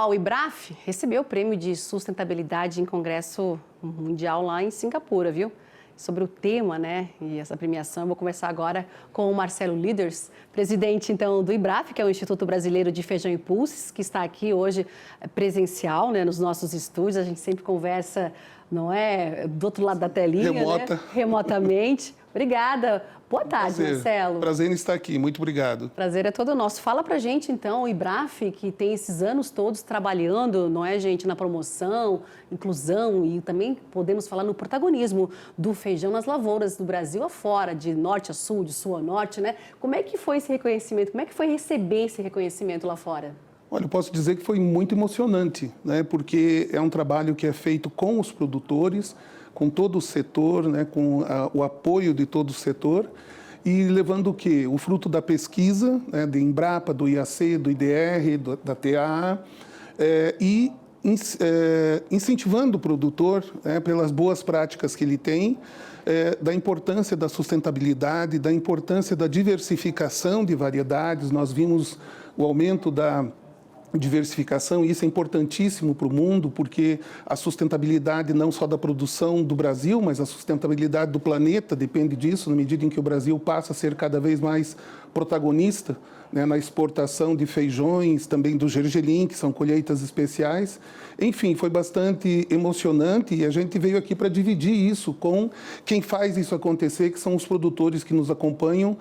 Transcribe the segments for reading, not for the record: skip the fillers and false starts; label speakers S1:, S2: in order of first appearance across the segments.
S1: O IBRAF recebeu o prêmio de sustentabilidade em congresso mundial lá em Singapura, viu? Sobre o tema, né, e essa premiação, eu vou conversar agora com o Marcelo Liders, presidente, então, do IBRAF, que é o Instituto Brasileiro de Feijão e Pulses, que está aqui hoje presencial, né, nos nossos estúdios. A gente sempre conversa, não é, do outro lado da telinha, né? Remotamente. Obrigada. Boa tarde, Marcelo.
S2: Prazer em estar aqui. Muito obrigado.
S1: Prazer é todo nosso. Fala pra gente, então, o IBRAF, que tem esses anos todos trabalhando, não é, gente, na promoção, inclusão e também podemos falar no protagonismo do feijão nas lavouras do Brasil afora, de norte a sul, de sul a norte, né? Como é que foi esse reconhecimento? Como é que foi receber esse reconhecimento lá fora?
S2: Olha, eu posso dizer que foi muito emocionante, né? Porque é um trabalho que é feito com os produtores, com todo o setor, né? Com o apoio de todo o setor e levando o quê? O fruto da pesquisa, né? De Embrapa, do IAC, do IDR, da TAA, e incentivando o produtor, né? Pelas boas práticas que ele tem, da importância da sustentabilidade, da importância da diversificação de variedades. Nós vimos o aumento da diversificação, e isso é importantíssimo para o mundo, porque a sustentabilidade não só da produção do Brasil, mas a sustentabilidade do planeta depende disso, na medida em que o Brasil passa a ser cada vez mais protagonista, né, na exportação de feijões, também do gergelim, que são colheitas especiais. Enfim, foi bastante emocionante e a gente veio aqui para dividir isso com quem faz isso acontecer, que são os produtores que nos acompanham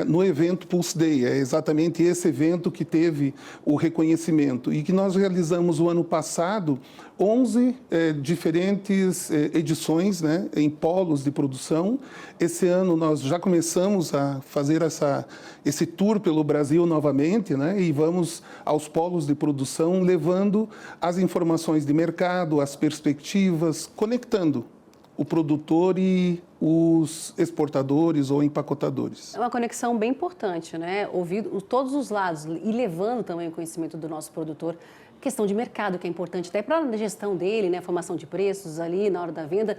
S2: no evento Pulse Day. É exatamente esse evento que teve o reconhecimento e que nós realizamos o ano passado 11 diferentes edições, né, em polos de produção. Esse ano nós já começamos a fazer esse tour pelo Brasil novamente, né, e vamos aos polos de produção levando as informações de mercado, as perspectivas, conectando o produtor e os exportadores ou empacotadores.
S1: É uma conexão bem importante, né? Ouvir todos os lados e levando também o conhecimento do nosso produtor. Questão de mercado, que é importante até para a gestão dele, né? Formação de preços ali na hora da venda.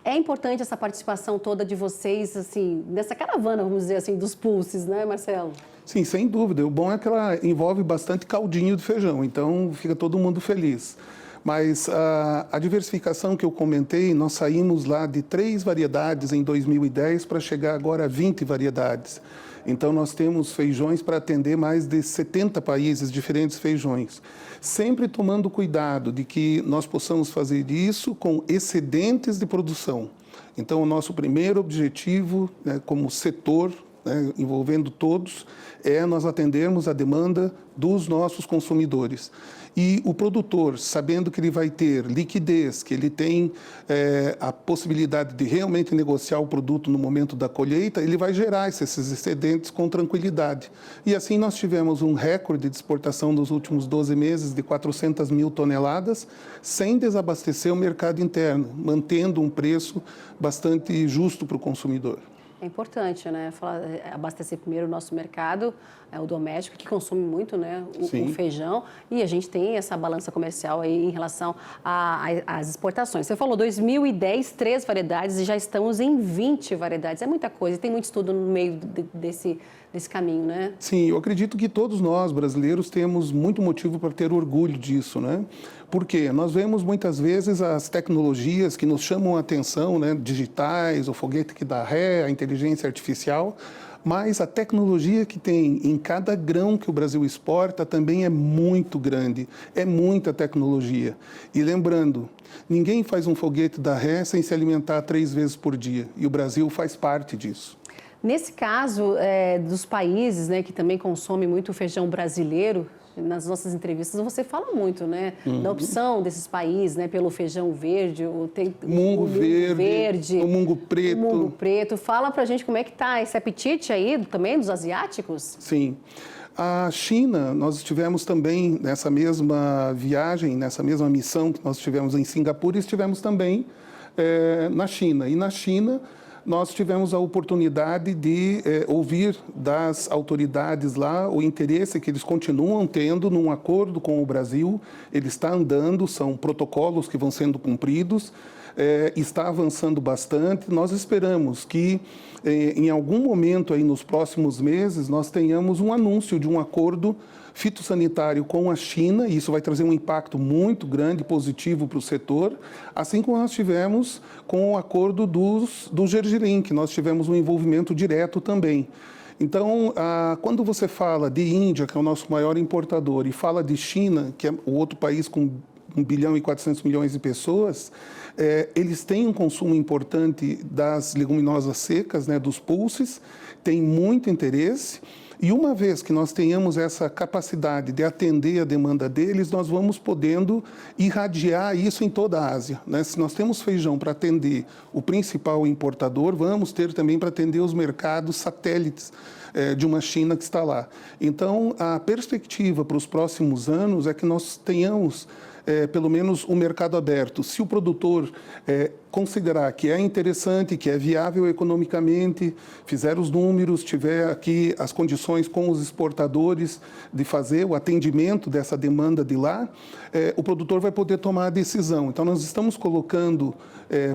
S1: É importante essa participação toda de vocês, assim, nessa caravana, vamos dizer assim, dos pulses, né, Marcelo?
S2: Sim, sem dúvida. O bom é que ela envolve bastante caldinho de feijão, então fica todo mundo feliz. Mas a diversificação que eu comentei, nós saímos lá de 3 variedades em 2010 para chegar agora a 20 variedades. Então, nós temos feijões para atender mais de 70 países, diferentes feijões. Sempre tomando cuidado de que nós possamos fazer isso com excedentes de produção. Então, o nosso primeiro objetivo, né, como setor, né, envolvendo todos, é nós atendermos a demanda dos nossos consumidores. E o produtor, sabendo que ele vai ter liquidez, que ele tem a possibilidade de realmente negociar o produto no momento da colheita, ele vai gerar esses excedentes com tranquilidade. E assim nós tivemos um recorde de exportação nos últimos 12 meses de 400 mil toneladas, sem desabastecer o mercado interno, mantendo um preço bastante justo para o consumidor.
S1: É importante, né? Abastecer primeiro o nosso mercado, o doméstico, que consome muito, né? O feijão. E a gente tem essa balança comercial aí em relação às exportações. Você falou 2010, 3 variedades e já estamos em 20 variedades. É muita coisa e tem muito estudo no meio desse caminho, né?
S2: Sim, eu acredito que todos nós, brasileiros, temos muito motivo para ter orgulho disso, né? Porque nós vemos muitas vezes as tecnologias que nos chamam a atenção, né? Digitais, o foguete que dá ré, a inteligência artificial, mas a tecnologia que tem em cada grão que o Brasil exporta também é muito grande, é muita tecnologia. E lembrando, ninguém faz um foguete da ré sem se alimentar 3 vezes por dia, e o Brasil faz parte disso.
S1: Nesse caso dos países, né, que também consomem muito feijão brasileiro, nas nossas entrevistas você fala muito, né, da opção desses países, né, pelo feijão verde, o
S2: mungo verde, o mungo preto.
S1: O mungo preto. Fala pra gente como é que tá esse apetite aí também dos asiáticos?
S2: Sim. A China, nós estivemos também nessa mesma viagem, nessa mesma missão que nós tivemos em Singapura, e estivemos também na China. E na China nós tivemos a oportunidade de ouvir das autoridades lá o interesse que eles continuam tendo num acordo com o Brasil. Ele está andando, são protocolos que vão sendo cumpridos, está avançando bastante. Nós esperamos que em algum momento aí nos próximos meses nós tenhamos um anúncio de um acordo fitossanitário com a China, e isso vai trazer um impacto muito grande, positivo para o setor, assim como nós tivemos com o acordo do Gergelim, que nós tivemos um envolvimento direto também. Então, quando você fala de Índia, que é o nosso maior importador, e fala de China, que é o outro país com 1 bilhão e 400 milhões de pessoas, eles têm um consumo importante das leguminosas secas, né, dos pulses, tem muito interesse. E uma vez que nós tenhamos essa capacidade de atender a demanda deles, nós vamos podendo irradiar isso em toda a Ásia, né? Se nós temos feijão para atender o principal importador, vamos ter também para atender os mercados satélites de uma China que está lá. Então, a perspectiva para os próximos anos é que nós tenhamos pelo menos o mercado aberto. Se o produtor considerar que é interessante, que é viável economicamente, fizer os números, tiver aqui as condições com os exportadores de fazer o atendimento dessa demanda de lá, o produtor vai poder tomar a decisão. Então, nós estamos colocando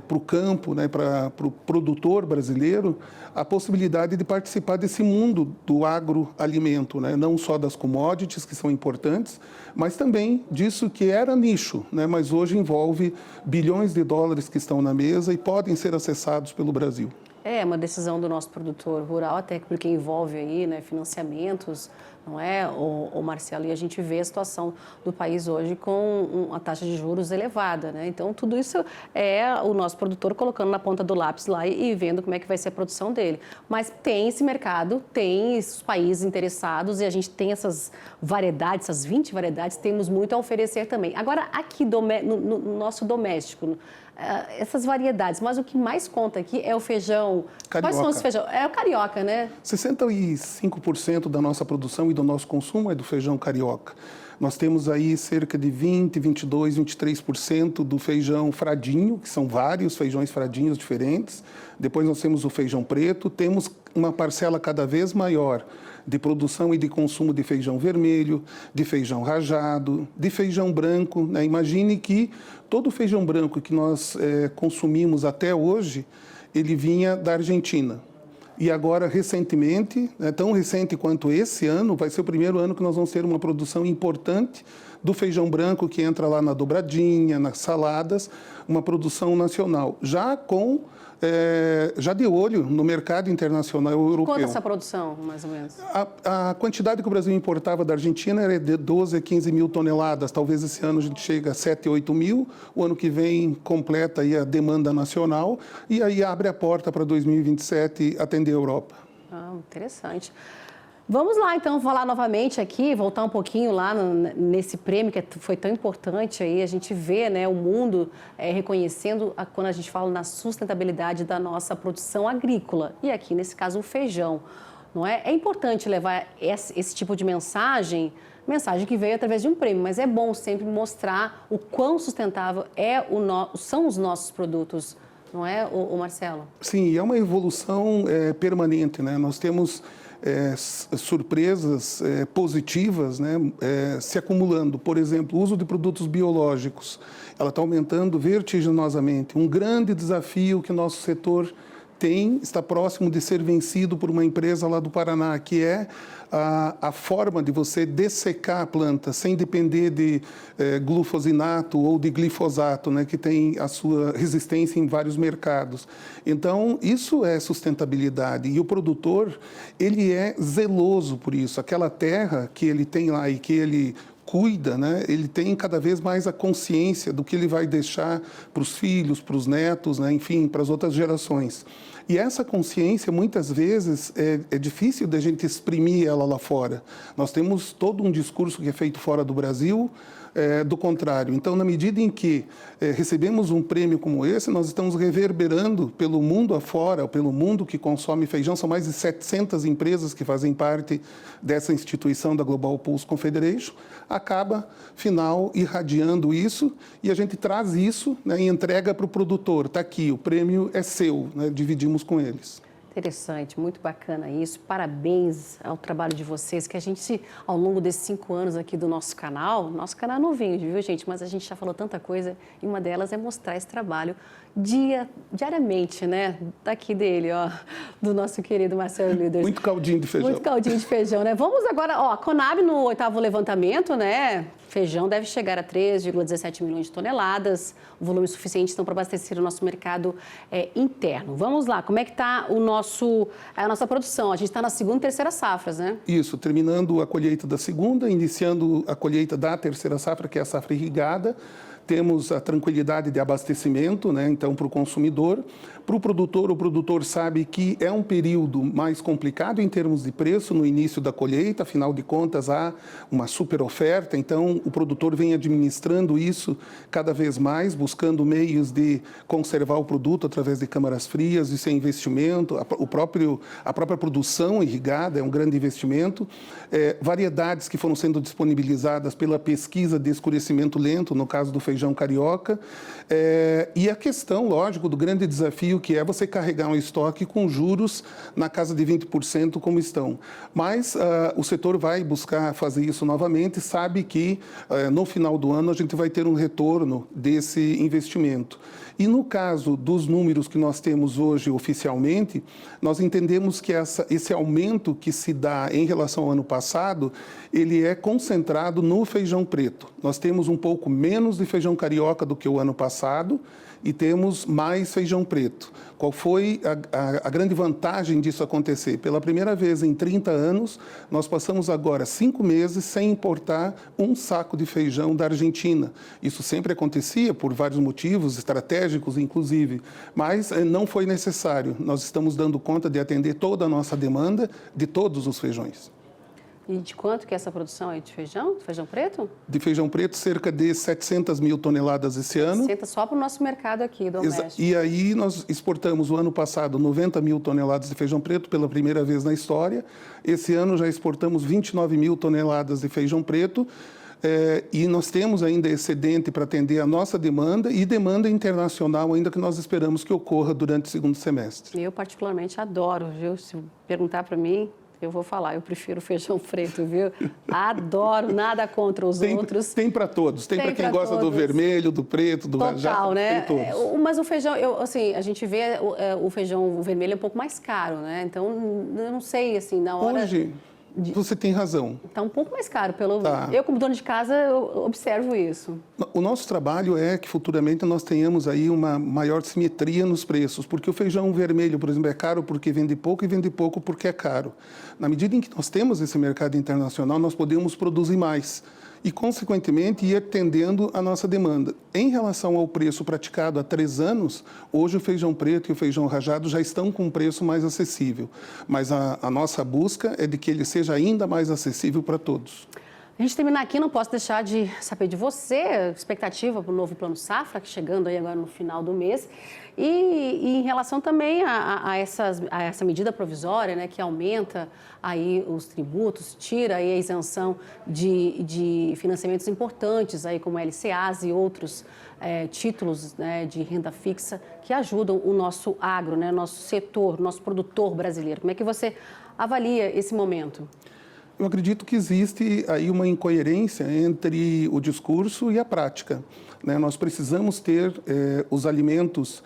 S2: para o campo, né, para o produtor brasileiro, a possibilidade de participar desse mundo do agroalimento, né, não só das commodities, que são importantes, mas também disso que era nicho, né, mas hoje envolve bilhões de dólares que estão na mesa e podem ser acessados pelo Brasil.
S1: É uma decisão do nosso produtor rural, até porque envolve aí, né, financiamentos, não é, o Marcelo? E a gente vê a situação do país hoje com uma taxa de juros elevada, né? Então, tudo isso é o nosso produtor colocando na ponta do lápis lá e vendo como é que vai ser a produção dele. Mas tem esse mercado, tem esses países interessados e a gente tem essas variedades, essas 20 variedades, temos muito a oferecer também. Agora, aqui no nosso doméstico, essas variedades, mas o que mais conta aqui é o feijão.
S2: Carioca.
S1: Quais são os feijão? É o carioca, né?
S2: 65% da nossa produção e do nosso consumo é do feijão carioca. Nós temos aí cerca de 20, 22, 23% do feijão fradinho, que são vários feijões fradinhos diferentes. Depois nós temos o feijão preto, temos uma parcela cada vez maior de produção e de consumo de feijão vermelho, de feijão rajado, de feijão branco, né? Imagine que todo o feijão branco que nós consumimos até hoje, ele vinha da Argentina. E agora, recentemente, tão recente quanto esse ano, vai ser o primeiro ano que nós vamos ter uma produção importante do feijão branco que entra lá na dobradinha, nas saladas, uma produção nacional, já de olho no mercado internacional europeu.
S1: Quanto essa produção, mais ou menos?
S2: A quantidade que o Brasil importava da Argentina era de 12 a 15 mil toneladas. Talvez esse ano a gente chegue a 7, 8 mil. O ano que vem completa aí a demanda nacional e aí abre a porta para 2027 atender a Europa.
S1: Interessante. Vamos lá, então, falar novamente aqui, voltar um pouquinho lá nesse prêmio que foi tão importante aí, a gente vê, né, o mundo reconhecendo quando a gente fala na sustentabilidade da nossa produção agrícola, e aqui, nesse caso, o feijão, não é? É importante levar esse tipo de mensagem que veio através de um prêmio, mas é bom sempre mostrar o quão sustentável são os nossos produtos, não é, o Marcelo?
S2: Sim, é uma evolução permanente, né? Nós temos surpresas positivas, né, se acumulando. Por exemplo, o uso de produtos biológicos, ela está aumentando vertiginosamente. Um grande desafio que o nosso setor está próximo de ser vencido por uma empresa lá do Paraná, que é a forma de você dessecar a planta sem depender de glufosinato ou de glifosato, né, que tem a sua resistência em vários mercados. Então, isso é sustentabilidade e o produtor, ele é zeloso por isso. Aquela terra que ele tem lá e que ele cuida, né? Ele tem cada vez mais a consciência do que ele vai deixar para os filhos, para os netos, né? Enfim, para as outras gerações. E essa consciência, muitas vezes, é difícil da gente exprimir ela lá fora. Nós temos todo um discurso que é feito fora do Brasil, do contrário. Então, na medida em que recebemos um prêmio como esse, nós estamos reverberando pelo mundo afora, pelo mundo que consome feijão. São mais de 700 empresas que fazem parte dessa instituição da Global Pulse Confederation. Acaba, final, irradiando isso e a gente traz isso, né, e entrega para o produtor. Está aqui, o prêmio é seu, né, dividimos com eles.
S1: Interessante, muito bacana isso. Parabéns ao trabalho de vocês, que a gente, ao longo desses 5 anos aqui do nosso canal é novinho, viu, gente? Mas a gente já falou tanta coisa e uma delas é mostrar esse trabalho diariamente, né? Daqui dele, ó, do nosso querido Marcelo Liders.
S2: Muito caldinho de feijão.
S1: Muito caldinho de feijão, né? Vamos agora, ó, a Conab no 8º levantamento, né? Feijão deve chegar a 3,17 milhões de toneladas, volume suficiente então para abastecer o nosso mercado interno. Vamos lá, como é que está a nossa produção? A gente está na segunda e terceira safras, né?
S2: Isso, terminando a colheita da segunda, iniciando a colheita da terceira safra, que é a safra irrigada. Temos a tranquilidade de abastecimento, né? Então, para o consumidor. Para o produtor sabe que é um período mais complicado em termos de preço no início da colheita, afinal de contas há uma super oferta, então o produtor vem administrando isso cada vez mais, buscando meios de conservar o produto através de câmaras frias, isso é investimento, a própria produção irrigada é um grande investimento, variedades que foram sendo disponibilizadas pela pesquisa de escurecimento lento, no caso do feijão carioca, e a questão, lógico, do grande desafio que é você carregar um estoque com juros na casa de 20% como estão. Mas o setor vai buscar fazer isso novamente, sabe que no final do ano a gente vai ter um retorno desse investimento. E no caso dos números que nós temos hoje oficialmente, nós entendemos que esse aumento que se dá em relação ao ano passado, ele é concentrado no feijão preto. Nós temos um pouco menos de feijão carioca do que o ano passado e temos mais feijão preto. Qual foi a grande vantagem disso acontecer? Pela primeira vez em 30 anos, nós passamos agora 5 meses sem importar um saco de feijão da Argentina. Isso sempre acontecia por vários motivos, estratégicos inclusive, mas não foi necessário. Nós estamos dando conta de atender toda a nossa demanda de todos os feijões.
S1: E de quanto que é essa produção aí de feijão? Feijão preto?
S2: De feijão preto, cerca de 700 mil toneladas esse ano.
S1: Só para o nosso mercado aqui, doméstico.
S2: E aí nós exportamos o ano passado 90 mil toneladas de feijão preto pela primeira vez na história. Esse ano já exportamos 29 mil toneladas de feijão preto. E nós temos ainda excedente para atender a nossa demanda e demanda internacional ainda que nós esperamos que ocorra durante o segundo semestre.
S1: Eu particularmente adoro, viu? Se perguntar para mim, eu vou falar, eu prefiro feijão preto, viu? Adoro, nada contra os outros.
S2: Tem para todos, tem para quem gosta do vermelho, do preto, do rajado.
S1: Total, né?
S2: Tem todos.
S1: Mas o feijão, a gente vê o feijão vermelho é um pouco mais caro, né? Então, eu não sei, assim, na hora...
S2: Hoje, você tem razão.
S1: Está um pouco mais caro.
S2: Tá.
S1: Eu, como dona de casa, eu observo isso.
S2: O nosso trabalho é que futuramente nós tenhamos aí uma maior simetria nos preços, porque o feijão vermelho, por exemplo, é caro porque vende pouco e vende pouco porque é caro. Na medida em que nós temos esse mercado internacional, nós podemos produzir mais e, consequentemente, ir atendendo a nossa demanda. Em relação ao preço praticado há 3 anos, hoje o feijão preto e o feijão rajado já estão com um preço mais acessível. Mas a nossa busca é de que ele seja ainda mais acessível para todos.
S1: A gente terminar aqui, não posso deixar de saber de você, expectativa para o novo Plano Safra, que chegando aí agora no final do mês, e em relação também a essa medida provisória, né, que aumenta aí os tributos, tira aí a isenção de financiamentos importantes, aí como LCAs e outros títulos, né, de renda fixa que ajudam o nosso agro, né, nosso setor, nosso produtor brasileiro. Como é que você avalia esse momento?
S2: Eu acredito que existe aí uma incoerência entre o discurso e a prática, né? Nós precisamos ter os alimentos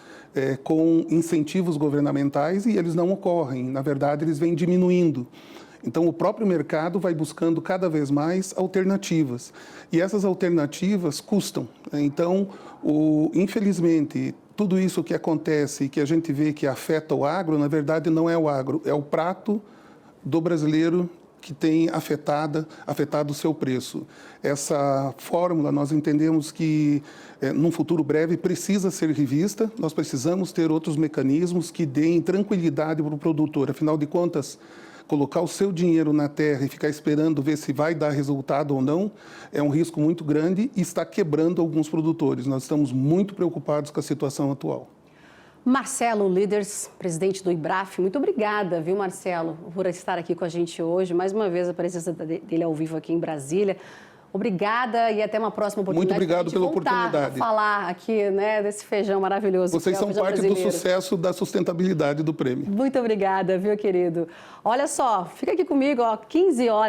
S2: com incentivos governamentais e eles não ocorrem. Na verdade, eles vêm diminuindo. Então, o próprio mercado vai buscando cada vez mais alternativas. E essas alternativas custam. Então, infelizmente, tudo isso que acontece e que a gente vê que afeta o agro, na verdade, não é o agro, é o prato do brasileiro que tem afetado o seu preço. Essa fórmula, nós entendemos que, num futuro breve, precisa ser revista. Nós precisamos ter outros mecanismos que deem tranquilidade para o produtor. Afinal de contas, colocar o seu dinheiro na terra e ficar esperando ver se vai dar resultado ou não, é um risco muito grande e está quebrando alguns produtores. Nós estamos muito preocupados com a situação atual.
S1: Marcelo Liders, presidente do IBRAF, muito obrigada, viu, Marcelo, por estar aqui com a gente hoje. Mais uma vez, a presença dele ao vivo aqui em Brasília. Obrigada e até uma próxima oportunidade.
S2: Muito obrigado pela
S1: voltar
S2: oportunidade.
S1: A falar aqui, né, desse feijão maravilhoso.
S2: Vocês
S1: que é o
S2: são
S1: feijão
S2: parte
S1: brasileiro.
S2: do sucesso da sustentabilidade do prêmio.
S1: Muito obrigada, viu, querido? Olha só, fica aqui comigo, ó, 15 horas.